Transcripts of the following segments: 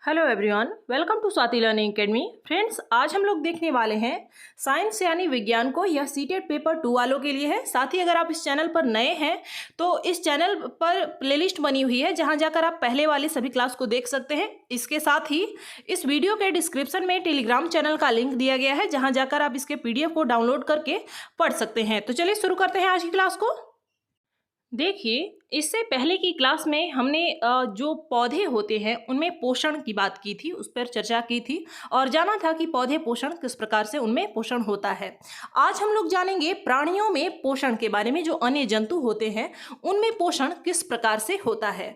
Hello everyone, welcome to Swati learning academy. Friends, आज हम लोग देखने वाले हैं साइंस यानी विज्ञान को। यह सीटेट पेपर 2 वालों के लिए है। साथ ही अगर आप इस चैनल पर नए हैं तो इस चैनल पर प्लेलिस्ट बनी हुई है जहां जाकर आप पहले वाली सभी क्लास को देख सकते हैं। इसके साथ ही इस वीडियो के डिस्क्रिप्शन में टेलीग्राम चैनल का लिंक दिया गया है जहाँ जाकर आप इसके PDF को डाउनलोड करके पढ़ सकते हैं। तो चलिए शुरू करते हैं आज की क्लास को। देखिए, इससे पहले की क्लास में हमने जो पौधे होते हैं उनमें पोषण की बात की थी, उस पर चर्चा की थी और जाना था कि पौधे पोषण किस प्रकार से उनमें पोषण होता है। आज हम लोग जानेंगे प्राणियों में पोषण के बारे में। जो अन्य जंतु होते हैं उनमें पोषण किस प्रकार से होता है।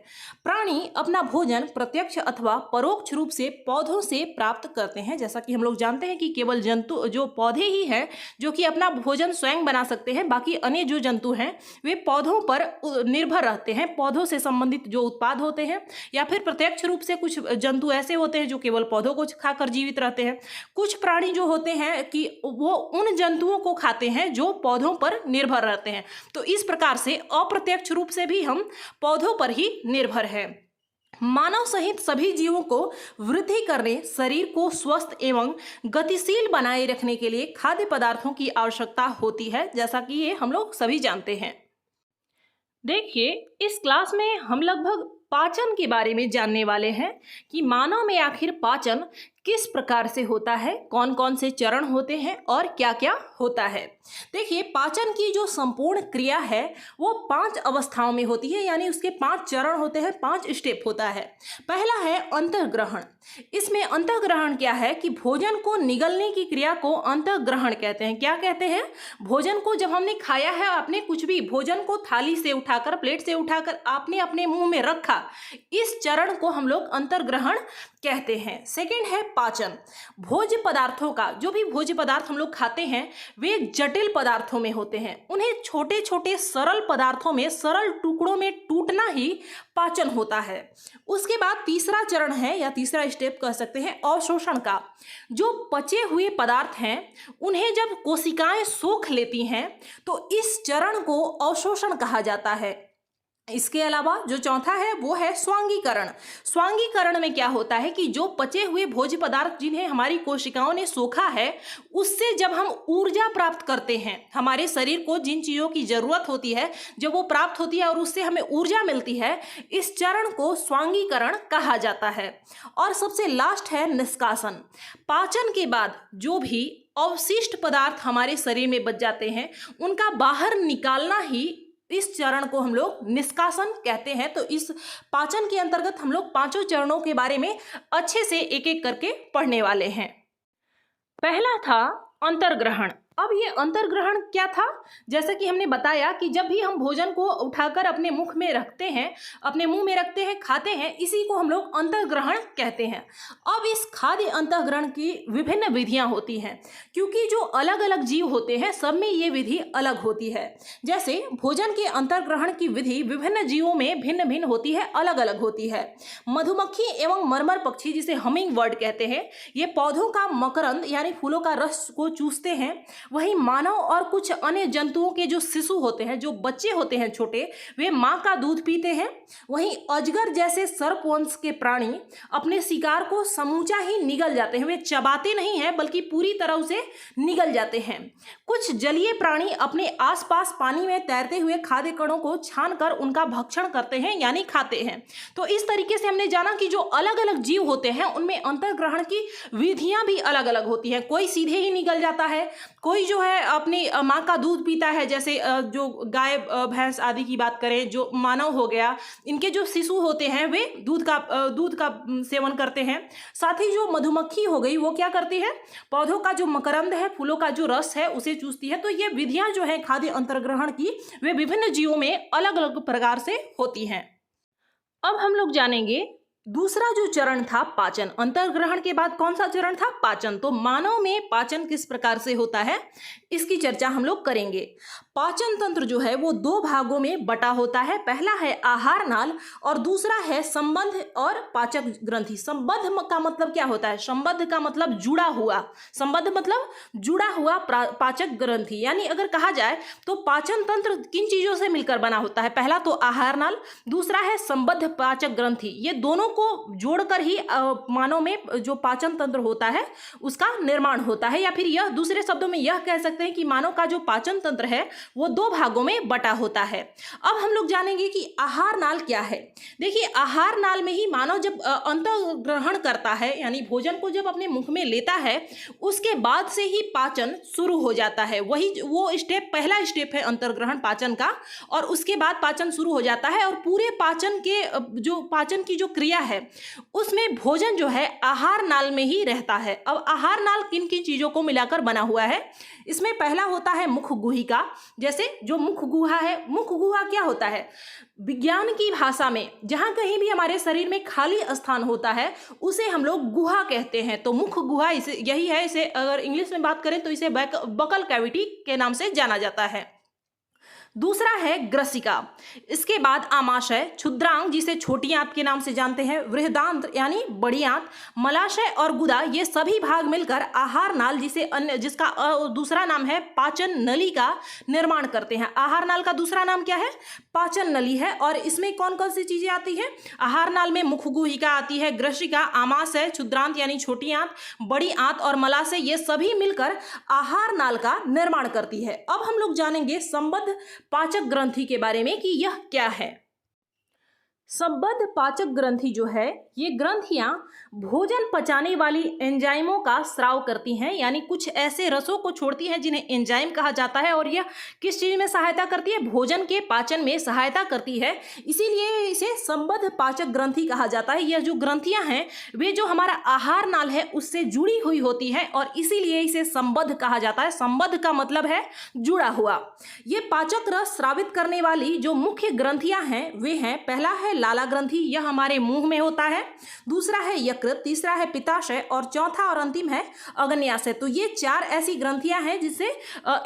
प्राणी अपना भोजन प्रत्यक्ष अथवा परोक्ष रूप से पौधों से प्राप्त करते हैं। जैसा कि हम लोग जानते हैं कि केवल जंतु जो पौधे ही हैं जो कि अपना भोजन स्वयं बना सकते हैं, बाकी अन्य जो जंतु हैं वे पौधों पर निर्भर रहते हैं। पौधों से संबंधित जो उत्पाद होते हैं या फिर प्रत्यक्ष रूप से कुछ जंतु ऐसे होते हैं जो केवल पौधों को खाकर जीवित रहते हैं। कुछ प्राणी जो होते हैं कि वो उन जंतुओं को खाते हैं जो पौधों पर निर्भर रहते हैं। तो इस प्रकार से अप्रत्यक्ष रूप से भी हम पौधों पर ही निर्भर हैं। मानव सहित सभी जीवों को वृद्धि करने, शरीर को स्वस्थ एवं गतिशील बनाए रखने के लिए खाद्य पदार्थों की आवश्यकता होती है, जैसा कि ये हम लोग सभी जानते हैं। देखिए, इस क्लास में हम लगभग पाचन के बारे में जानने वाले हैं कि मानव में आखिर पाचन किस प्रकार से होता है, कौन कौन से चरण होते हैं और क्या क्या होता है। देखिए, पाचन की जो संपूर्ण क्रिया है वो 5 अवस्थाओं में होती है, यानी उसके 5 चरण होते हैं, 5 स्टेप होता है। पहला है अंतःग्रहण। इसमें अंतःग्रहण क्या है कि भोजन को निगलने की क्रिया को अंतःग्रहण कहते हैं। क्या कहते हैं? भोजन को जब हमने खाया है, आपने कुछ भी भोजन को थाली से उठाकर, प्लेट से उठाकर आपने अपने मुंह में रखा, इस चरण को हम लोग अंतर्ग्रहण कहते हैं। सेकंड है पाचन। भोज्य पदार्थों का, जो भी भोज्य पदार्थ हम लोग खाते हैं वे जटिल पदार्थों में होते हैं। उन्हें छोटे छोटे सरल पदार्थों में, सरल टुकड़ों में टूटना ही पाचन होता है। उसके बाद तीसरा चरण है या तीसरा स्टेप कह सकते हैं अवशोषण का। जो पचे हुए पदार्थ हैं उन्हें जब कोशिकाएं सोख लेती हैं तो इस चरण को अवशोषण कहा जाता है। इसके अलावा जो चौथा है वो है स्वांगीकरण। स्वांगीकरण में क्या होता है कि जो पचे हुए भोज्य पदार्थ जिन्हें हमारी कोशिकाओं ने सोखा है उससे जब हम ऊर्जा प्राप्त करते हैं, हमारे शरीर को जिन चीज़ों की जरूरत होती है जब वो प्राप्त होती है और उससे हमें ऊर्जा मिलती है, इस चरण को स्वांगीकरण कहा जाता है। और सबसे लास्ट है निष्कासन। पाचन के बाद जो भी अवशिष्ट पदार्थ हमारे शरीर में बच जाते हैं उनका बाहर निकालना ही इस चरण को हम लोग निष्कासन कहते हैं। तो इस पाचन के अंतर्गत हम लोग 5 चरणों के बारे में अच्छे से एक एक करके पढ़ने वाले हैं। पहला था अंतर्ग्रहण। अब ये अंतर्ग्रहण क्या था? जैसा कि हमने बताया कि जब भी हम भोजन को उठाकर अपने मुख में रखते हैं, अपने मुंह में रखते हैं, खाते हैं, इसी को हम लोग अंतर्ग्रहण कहते हैं। अब इस खाद्य अंतर्ग्रहण की विभिन्न विधियां होती हैं, क्योंकि जो अलग अलग जीव होते हैं सब में ये विधि अलग होती है। जैसे भोजन के अंतर्ग्रहण की विधि विभिन्न जीवों में भिन्न भिन्न होती है, अलग अलग होती है। मधुमक्खी एवं मरमर पक्षी, जिसे हमिंग बर्ड कहते हैं, ये पौधों का मकरंद यानी फूलों का रस को चूसते हैं। वहीं मानव और कुछ अन्य जंतुओं के जो शिशु होते हैं, जो बच्चे होते हैं छोटे, वे माँ का दूध पीते हैं। वहीं अजगर जैसे सर्पवंश के प्राणी अपने शिकार को समूचा ही निगल जाते हैं। वे चबाते नहीं हैं बल्कि पूरी तरह से निगल जाते हैं। कुछ जलीय प्राणी अपने आसपास पानी में तैरते हुए खाद्य कणों को छानकर उनका भक्षण करते हैं यानी खाते हैं। तो इस तरीके से हमने जाना कि जो अलग अलग जीव होते हैं उनमें अंतर्ग्रहण की विधियां भी अलग अलग होती हैं। कोई सीधे ही निगल जाता है, कोई जो है अपनी माँ का दूध पीता है, जैसे जो गाय भैंस आदि की बात करें, जो मानव हो गया, इनके जो शिशु होते हैं वे दूध का सेवन करते हैं। साथ ही जो मधुमक्खी हो गई वो क्या करती है? पौधों का जो मकरंद है, फूलों का जो रस है उसे चूसती है। तो ये विधियां जो है खाद्य अंतर्ग्रहण की वे विभिन्न जीवों में अलग अलग प्रकार से होती हैं। अब हम लोग जानेंगे दूसरा जो चरण था पाचन। अंतर्ग्रहण के बाद कौन सा चरण था? पाचन। तो मानव में पाचन किस प्रकार से होता है इसकी चर्चा हम लोग करेंगे। पाचन तंत्र जो है वो दो भागों में बटा होता है। पहला है आहार नाल और दूसरा है संबंध और पाचक ग्रंथि। संबंध का मतलब क्या होता है? संबंध का मतलब जुड़ा हुआ, संबंध मतलब जुड़ा हुआ पाचक ग्रंथि। यानी अगर कहा जाए तो पाचन तंत्र किन चीजों से मिलकर बना होता है? पहला तो आहार नाल, दूसरा है संबंध पाचक ग्रंथि। ये दोनों को जोड़कर ही मानव में जो पाचन तंत्र होता है उसका निर्माण होता है, या फिर यह दूसरे शब्दों में यह कह सकते हैं कि मानव का जो पाचन तंत्र है वो दो भागों में बटा होता है। अब हम लोग जानेंगे कि आहार नाल क्या है। देखिए, आहार नाल में ही मानव जब अंतर्ग्रहण करता है, यानी भोजन को जब अपने मुख में लेता है, उसके बाद से ही पाचन शुरू हो जाता है। वही वो स्टेप, पहला स्टेप है अंतर्ग्रहण पाचन का, और उसके बाद पाचन शुरू हो जाता है। और पूरे पाचन के जो पाचन की जो क्रिया है उसमें भोजन जो है आहार नाल में ही रहता है। अब आहार नाल किन किन चीजों को मिलाकर बना हुआ है? इसमें पहला होता है मुख गुहिका। जैसे जो मुख गुहा है, मुख गुहा क्या होता है? विज्ञान की भाषा में जहां कहीं भी हमारे शरीर में खाली स्थान होता है उसे हम लोग गुहा कहते हैं। तो मुख गुहा इसे यही है। इसे अगर इंग्लिश में बात करें तो इसे बकल कैविटी के नाम से जाना जाता है। दूसरा है ग्रसिका। इसके बाद आमाशय, क्षुद्रांग जिसे छोटी आंत के नाम से जानते हैं, बृहदांत्र यानी बड़ी आंत, मलाशय और गुदा, ये सभी भाग मिलकर आहार नाल जिसे अन्य जिसका दूसरा नाम है पाचन नली का निर्माण करते हैं। आहार नाल का दूसरा नाम क्या है? पाचन नली है। और इसमें कौन कौन सी चीजें आती हैं? आहार नाल में मुख गुहिका आती है, ग्रसिका, आमाशय, क्षुद्रांत यानी छोटी आंत, बड़ी आंत और मलाशय, ये सभी मिलकर आहार नाल का निर्माण करती है। अब हम लोग जानेंगे संबंध पाचक ग्रंथि के बारे में कि यह क्या है। संबद्ध पाचक ग्रंथि जो है, ये ग्रंथियां भोजन पचाने वाली एंजाइमों का स्राव करती हैं, यानी कुछ ऐसे रसों को छोड़ती हैं जिन्हें एंजाइम कहा जाता है। और यह किस चीज में सहायता करती है? भोजन के पाचन में सहायता करती है, इसीलिए इसे संबद्ध पाचक ग्रंथि कहा जाता है। यह जो ग्रंथियां हैं वे जो हमारा आहार नाल है उससे जुड़ी हुई होती है और इसीलिए इसे संबद्ध कहा जाता है। संबद्ध का मतलब है जुड़ा हुआ। ये पाचक रस स्रावित करने वाली जो मुख्य ग्रंथियां हैं वे हैं, पहला है लाला ग्रंथि, यह हमारे मुंह में होता है। दूसरा है यकृत, तीसरा है पित्ताशय और चौथा और अंतिम है अग्न्याशय। तो ये चार ऐसी ग्रंथियां हैं जिससे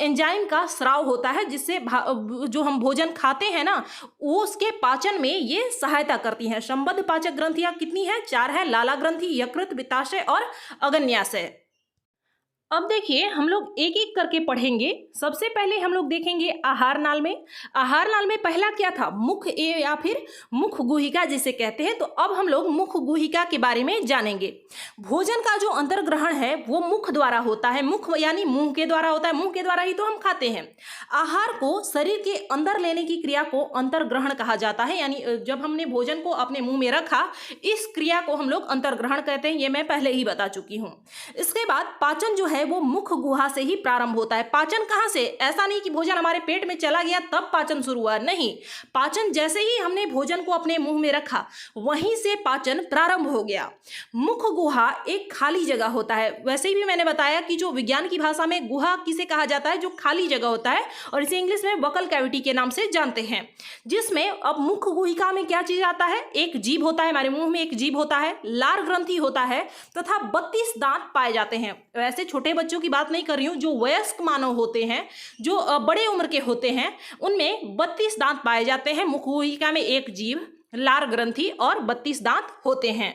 एंजाइम का स्राव होता है, जिससे जो हम भोजन खाते हैं ना वो उसके पाचन में ये सहायता करती हैं। संबद्ध पाचक ग्रंथियां कितनी हैं? चार है, लाला ग्रंथि, यकृत, पित्ताशय और अग्न्याशय। अब देखिए, हम लोग एक एक करके पढ़ेंगे। सबसे पहले हम लोग देखेंगे आहार नाल में। आहार नाल में पहला क्या था? मुख या फिर मुख गुहिका जिसे कहते हैं। तो अब हम लोग मुख गुहिका के बारे में जानेंगे। भोजन का जो अंतर्ग्रहण है वो मुख द्वारा होता है। मुख यानी मुंह के द्वारा होता है, मुंह के द्वारा ही तो हम खाते हैं। आहार को शरीर के अंदर लेने की क्रिया को अंतर्ग्रहण कहा जाता है, यानी जब हमने भोजन को अपने मुंह में रखा इस क्रिया को हम लोग अंतर्ग्रहण कहते हैं। ये मैं पहले ही बता चुकी हूँ। इसके बाद पाचन जो है वो मुख गुहा से ही प्रारंभ होता है। पाचन कहां से? ऐसा नहीं कि भोजन हमारे पेट में चला गया तब पाचन शुरू हुआ, नहीं। पाचन जैसे ही हमने भोजन को अपने मुंह में रखा वहीं से पाचन प्रारंभ हो गया। मुख गुहा एक खाली जगह होता है। वैसे ही भी मैंने बताया कि जो विज्ञान की भाषा में गुहा किसे कहा जाता है? जो खाली जगह होता है, और इसे इंग्लिश में बकल कैविटी के नाम से जानते हैं। जिसमें अब मुख गुहिका में क्या चीज आता है? एक जीभ होता है, हमारे मुंह में एक जीभ होता है, लार ग्रंथि होता है तथा 32 दांत पाए जाते हैं। वैसे छोटे बच्चों की बात नहीं कर रही हूं, जो वयस्क मानव होते हैं, जो बड़े उम्र के होते हैं, उनमें 32 दांत पाए जाते हैं। मुख गुहिका में एक जीभ, लार ग्रंथि और 32 दांत होते हैं।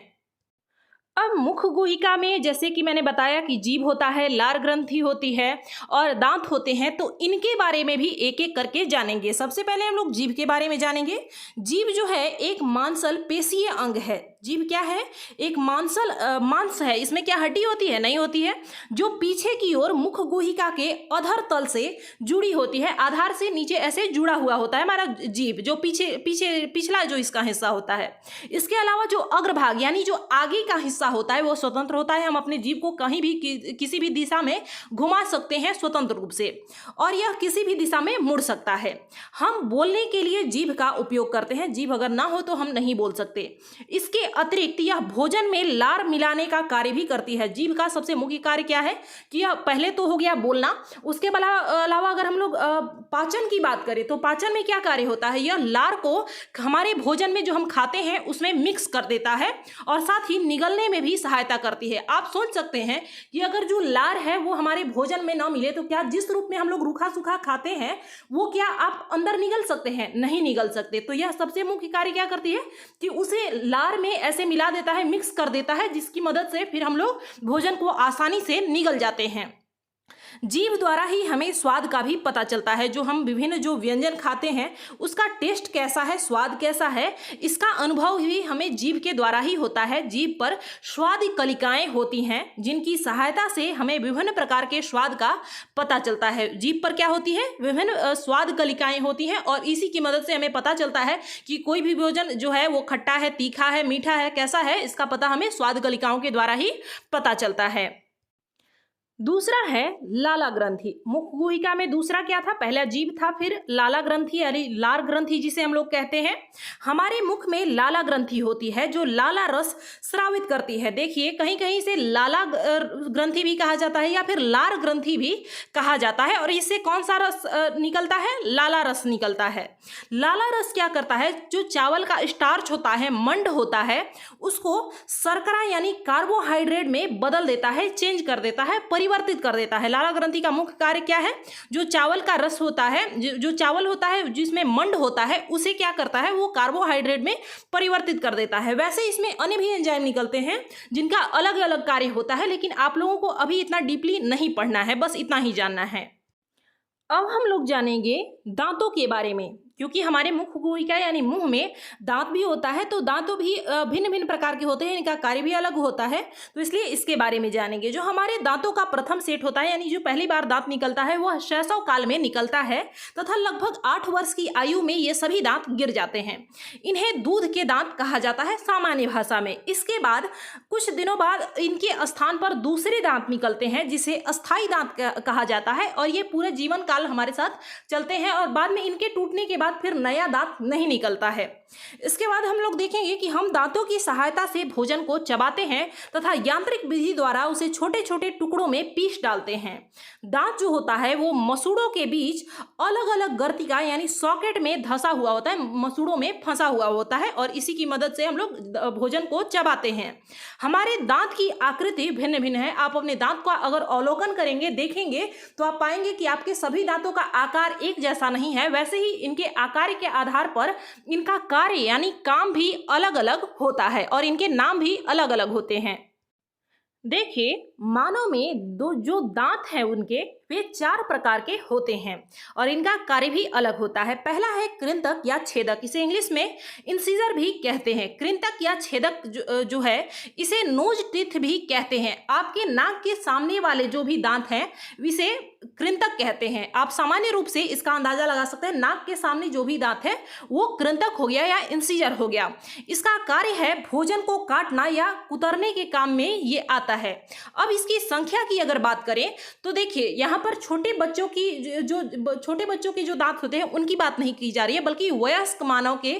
अब मुख गुहिका में जैसे कि मैंने बताया कि जीभ होता है, लार ग्रंथि होती है और दांत होते हैं, तो इनके बारे में भी एक एक करके जानेंगे। सबसे पहले हम लोग जीभ के बारे में जानेंगे। जीभ जो है एक मांसल पेशीय अंग है। जीभ क्या है? एक मांस है। इसमें क्या हड्डी होती है? नहीं होती है। जो पीछे की ओर मुख गुहिका के अधर तल से जुड़ी होती है, आधार से नीचे ऐसे जुड़ा हुआ होता है हमारा जीभ, जो पिछला जो इसका हिस्सा होता है। इसके अलावा जो अग्रभाग यानी जो आगे का हिस्सा होता है वो स्वतंत्र होता है। हम अपने जीभ को कहीं भी किसी भी दिशा में घुमा सकते हैं स्वतंत्र रूप से, और यह किसी भी दिशा में मुड़ सकता है। हम बोलने के लिए जीभ का उपयोग करते हैं। जीभ अगर ना हो तो हम नहीं बोल सकते। इसके अतिरिक्त यह भोजन में लार मिलाने का कार्य भी करती है। जीभ का सबसे मुख्य कार्य क्या है कि यह पहले तो हो गया बोलना, उसके अलावा अगर हम लोग पाचन की बात करें तो पाचन में क्या कार्य होता है, यह लार को हमारे भोजन में जो हम खाते हैं उसमें मिक्स कर देता है और साथ ही निगलने में भी सहायता करती है। आप सोच सकते हैं कि अगर जो लार है वो हमारे भोजन में ना मिले तो क्या जिस रूप में हम लोग रूखा सूखा खाते हैं वो क्या आप अंदर निगल सकते हैं? नहीं निगल सकते। तो यह सबसे मुख्य कार्य क्या करती है कि उसे लार में ऐसे मिला देता है, मिक्स कर देता है, जिसकी मदद से फिर हम लोग भोजन को आसानी से निगल जाते हैं। जीभ द्वारा ही हमें स्वाद का भी पता चलता है। जो हम विभिन्न जो व्यंजन खाते हैं उसका टेस्ट कैसा है, स्वाद कैसा है, इसका अनुभव भी हमें जीभ के द्वारा ही होता है। जीभ पर स्वाद कलिकाएं होती हैं जिनकी सहायता से हमें विभिन्न प्रकार के स्वाद का पता चलता है। जीभ पर क्या होती है, विभिन्न स्वाद कलिकाएं होती हैं और इसी की मदद से हमें पता चलता है कि कोई भी भोजन जो है वो खट्टा है, तीखा है, मीठा है, कैसा है, इसका पता हमें स्वाद कलिकाओं के द्वारा ही पता चलता है। दूसरा है लाला ग्रंथि। मुख गुहिका में दूसरा क्या था, पहला जीभ था, फिर लाला ग्रंथि यानी लार ग्रंथि जिसे हम लोग कहते हैं। हमारे मुख में लाला ग्रंथि होती है जो लाला रस स्रावित करती है। देखिए कहीं कहीं से लाला ग्रंथि भी कहा जाता है या फिर लार ग्रंथि भी कहा जाता है। और इससे कौन सा रस निकलता है, लाला रस निकलता है। लाला रस क्या करता है, जो चावल का स्टार्च होता है, मंड होता है, उसको शर्करा यानी कार्बोहाइड्रेट में बदल देता है, चेंज कर देता है, परिवर्तित कर देता है। लाला ग्रंथि का मुख्य कार्य क्या है, जो चावल का रस होता है, जो चावल होता है जिसमें मंड होता है, उसे क्या करता है, वो कार्बोहाइड्रेट में परिवर्तित कर देता है। वैसे इसमें अन्य भी एंजाइम निकलते हैं जिनका अलग अलग कार्य होता है, लेकिन आप लोगों को अभी इतना डीपली नहीं पढ़ना है, बस इतना ही जानना है। अब हम लोग जानेंगे दांतों के बारे में, क्योंकि हमारे मुख गुहिका यानी मुंह में दांत भी होता है, तो दांतों भी भिन्न भिन्न प्रकार के होते हैं, इनका कार्य भी अलग होता है, तो इसलिए इसके बारे में जानेंगे। जो हमारे दांतों का प्रथम सेट होता है यानी जो पहली बार दांत निकलता है वह शैशव काल में निकलता है तथा लगभग 8 वर्ष की आयु में ये सभी दांत गिर जाते हैं। इन्हें दूध के दांत कहा जाता है सामान्य भाषा में। इसके बाद कुछ दिनों बाद इनके स्थान पर दूसरे दांत निकलते हैं जिसे अस्थायी दांत कहा जाता है और ये पूरे जीवन काल हमारे साथ चलते हैं और बाद में इनके टूटने के बाद फिर नया दांत नहीं निकलता है। इसके बाद हम लोग देखेंगे कि हम दांतों की सहायता से भोजन को चबाते हैं तथा यांत्रिक विधि द्वारा उसे छोटे छोटे टुकड़ों में पीस डालते हैं। दांत जो होता है वो मसूड़ों के बीच अलग अलग गर्तिका यानी सॉकेट में धंसा हुआ होता है, मसूड़ों में फंसा हुआ होता है और इसी की मदद से हम लोग भोजन को चबाते हैं। हमारे दांत की आकृति भिन्न भिन्न है। आप अपने दांत का अगर अवलोकन करेंगे, देखेंगे तो आप पाएंगे कि आपके सभी दांतों का आकार एक जैसा नहीं है। वैसे ही इनके आकार के आधार पर इनका कार्य यानी काम भी अलग अलग होता है और इनके नाम भी अलग अलग होते हैं। देखिए मानव में जो दांत हैं उनके वे 4 प्रकार के होते हैं और इनका कार्य भी अलग होता है। पहला है कृंतक या छेदक, इसे इंग्लिश में इंसिजर भी कहते हैं। कृंतक या छेदक जो है इसे नोज टीथ भी कहते हैं। आपके नाक के सामने वाले जो भी दांत हैं इसे कृंतक कहते हैं। आप सामान्य रूप से इसका अंदाजा लगा सकते हैं, नाक के सामने जो भी दांत है वो कृंतक हो गया या इंसिजर हो गया। इसका कार्य है भोजन को काटना या कुतरने के काम में ये आता है। अब इसकी संख्या की अगर बात करें तो देखिए यहाँ पर छोटे बच्चों की जो दांत होते हैं उनकी बात नहीं की जा रही है, बल्कि वयस्क मानव के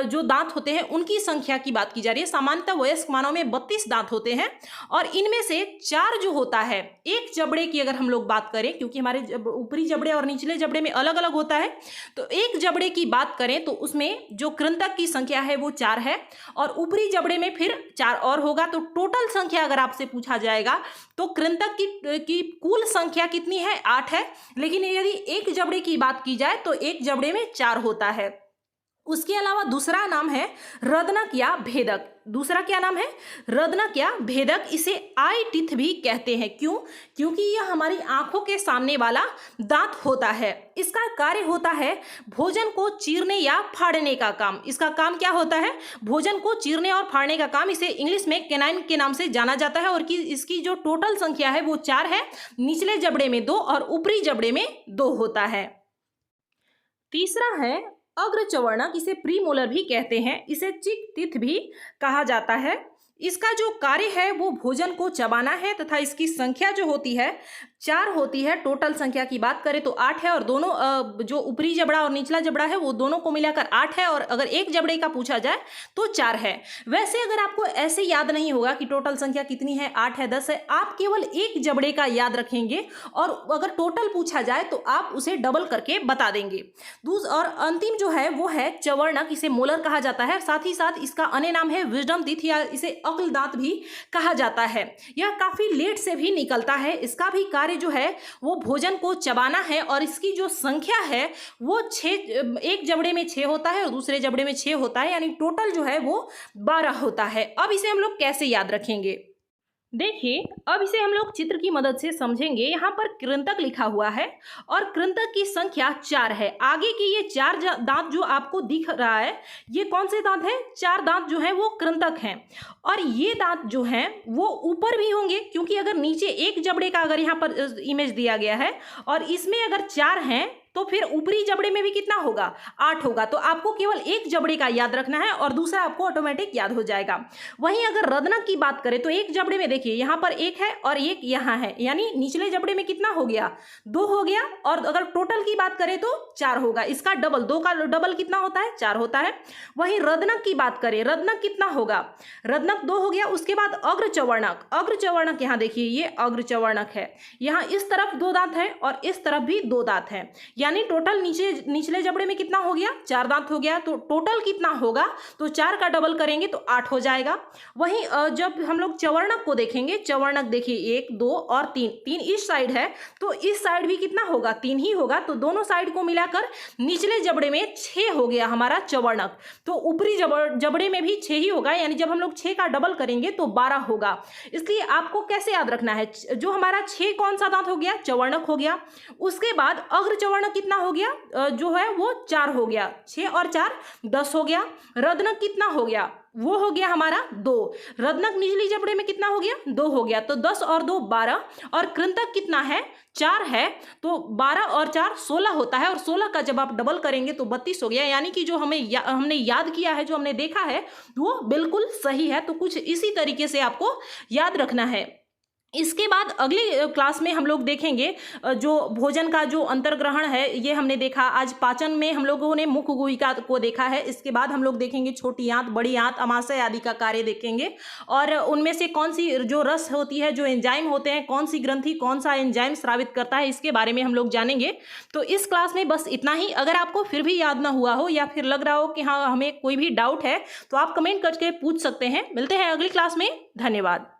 जो दांत होते हैं उनकी संख्या की बात की जा रही है। सामान्यतः वयस्क मानव में 32 दांत होते हैं और इनमें से 4 जो होता है, एक जबड़े की अगर हम लोग बात करें, क्योंकि हमारे ऊपरी जबड़े और निचले जबड़े में अलग अलग होता है, तो एक जबड़े की बात करें तो उसमें जो कृंतक की संख्या है वो 4 है और ऊपरी जबड़े में फिर 4 और होगा। तो टोटल संख्या अगर आपसे पूछा जाएगा तो कृंतक की कुल संख्या कितनी है, 8 है। लेकिन यदि एक जबड़े की बात की जाए तो एक जबड़े में 4 होता है। उसके अलावा दूसरा नाम है रदनक या भेदक। दूसरा क्या नाम है, रदनक या भेदक। इसे आई टीथ भी कहते हैं। क्यों? क्योंकि यह हमारी आंखों के सामने वाला दांत होता है। इसका कार्य होता है भोजन को चीरने या फाड़ने का काम। इसका काम क्या होता है, भोजन को चीरने और फाड़ने का काम। इसे इंग्लिश में केनाइन के नाम से जाना जाता है और इसकी जो टोटल संख्या है वो 4 है। निचले जबड़े में 2 और ऊपरी जबड़े में 2 होता है। तीसरा है अग्रचवर्णक, इसे प्रीमोलर भी कहते हैं। इसे चिक टीथ भी कहा जाता है। इसका जो कार्य है वो भोजन को चबाना है तथा इसकी संख्या जो होती है 4 होती है। टोटल संख्या की बात करें तो 8 है और दोनों जो ऊपरी जबड़ा और निचला जबड़ा है वो दोनों को मिलाकर 8 है और अगर एक जबड़े का पूछा जाए तो 4 है। वैसे अगर आपको ऐसे याद नहीं होगा कि टोटल संख्या कितनी है, 8 है, 10 है, आप केवल एक जबड़े का याद रखेंगे और अगर टोटल पूछा जाए तो आप उसे डबल करके बता देंगे। और अंतिम जो है वो है चवर्णक, इसे मोलर कहा जाता है। साथ ही साथ इसका अन्य नाम है विजडम टीथ या इसे अक्ल दांत भी कहा जाता है। यह काफी लेट से भी निकलता है। इसका भी कार्य जो है वो भोजन को चबाना है और इसकी जो संख्या है वो 6, एक जबड़े में 6 होता है और दूसरे जबड़े में 6 होता है, यानी टोटल जो है वो 12 होता है। अब इसे हम लोग कैसे याद रखेंगे, देखिए अब इसे हम लोग चित्र की मदद से समझेंगे। यहाँ पर कृंतक लिखा हुआ है और कृंतक की संख्या 4 है। आगे की ये 4 दांत जो आपको दिख रहा है ये कौन से दांत हैं? 4 दांत जो हैं वो कृंतक हैं और ये दांत जो हैं वो ऊपर भी होंगे, क्योंकि अगर नीचे एक जबड़े का अगर यहाँ पर इमेज दिया गया है और इसमें अगर 4 हैं तो फिर ऊपरी जबड़े में भी कितना होगा? 8 होगा। तो आपको केवल एक जबड़े का याद रखना है और दूसरा आपको ऑटोमेटिक याद हो जाएगा। वहीं अगर रदनक की बात करें तो एक जबड़े में देखिए यहाँ पर एक है और एक यहाँ है, यानी निचले जबड़े में कितना हो गया? 2 हो गया। और अगर टोटल की बात करें तो 4 होगा। इसका डबल, 2 का डबल कितना होता है? 4 होता है। वहीं रदनक की बात करें, रदनक कितना होगा? रदनक 2 हो गया। उसके बाद अग्रचवर्णक, अग्रचवर्णक यहाँ देखिए ये अग्रचवर्णक है। यहाँ इस तरफ 2 दांत है और इस तरफ भी 2 दांत है, यानी टोटल निचले जबड़े में कितना हो गया? 4 दांत हो गया। तो टोटल कितना होगा? तो 4 का डबल करेंगे तो 8 हो जाएगा। वहीं जब हम लोग चवर्णक को देखेंगे, चवर्णक देखिए 1, 2 और 3, 3 इस साइड है तो इस साइड भी कितना होगा? 3 ही होगा। तो दोनों साइड को मिलाकर निचले जबड़े में 6 हो गया हमारा चवर्णक। तो ऊपरी जबड़े में भी 6 ही होगा, यानी जब हम लोग 6 का डबल करेंगे तो 12 होगा। इसलिए आपको कैसे याद रखना है? जो हमारा 6 कौन सा दांत हो गया? चवर्णक हो गया। उसके बाद अग्रचवर्णक कितना हो गया? जो है वो 4 हो गया। 6 और 4 10 हो गया। रदनक कितना हो गया? वो हो गया हमारा 2। रदनक निचली जबड़े में कितना हो गया? 2 हो गया। तो 10 और 2 12 और कृंतक कितना है? 4 है। तो 12 और 4 16 होता है और 16 का जब आप डबल करेंगे तो 32 हो गया। यानी कि जो हमने याद किया है, जो हमने देखा है वो बिल्कुल सही है। तो कुछ इसी तरीके से आपको याद रखना है। इसके बाद अगली क्लास में हम लोग देखेंगे जो भोजन का जो अंतर्ग्रहण है ये हमने देखा। आज पाचन में हम लोगों ने मुख गुहिका को देखा है। इसके बाद हम लोग देखेंगे छोटी आंत, बड़ी आंत, अमाशय आदि का कार्य देखेंगे और उनमें से कौन सी जो रस होती है, जो एंजाइम होते हैं, कौन सी ग्रंथि कौन सा एंजाइम स्रावित करता है, इसके बारे में हम लोग जानेंगे। तो इस क्लास में बस इतना ही। अगर आपको फिर भी याद ना हुआ हो या फिर लग रहा हो कि हाँ हमें कोई भी डाउट है तो आप कमेंट करके पूछ सकते हैं। मिलते हैं अगली क्लास में। धन्यवाद।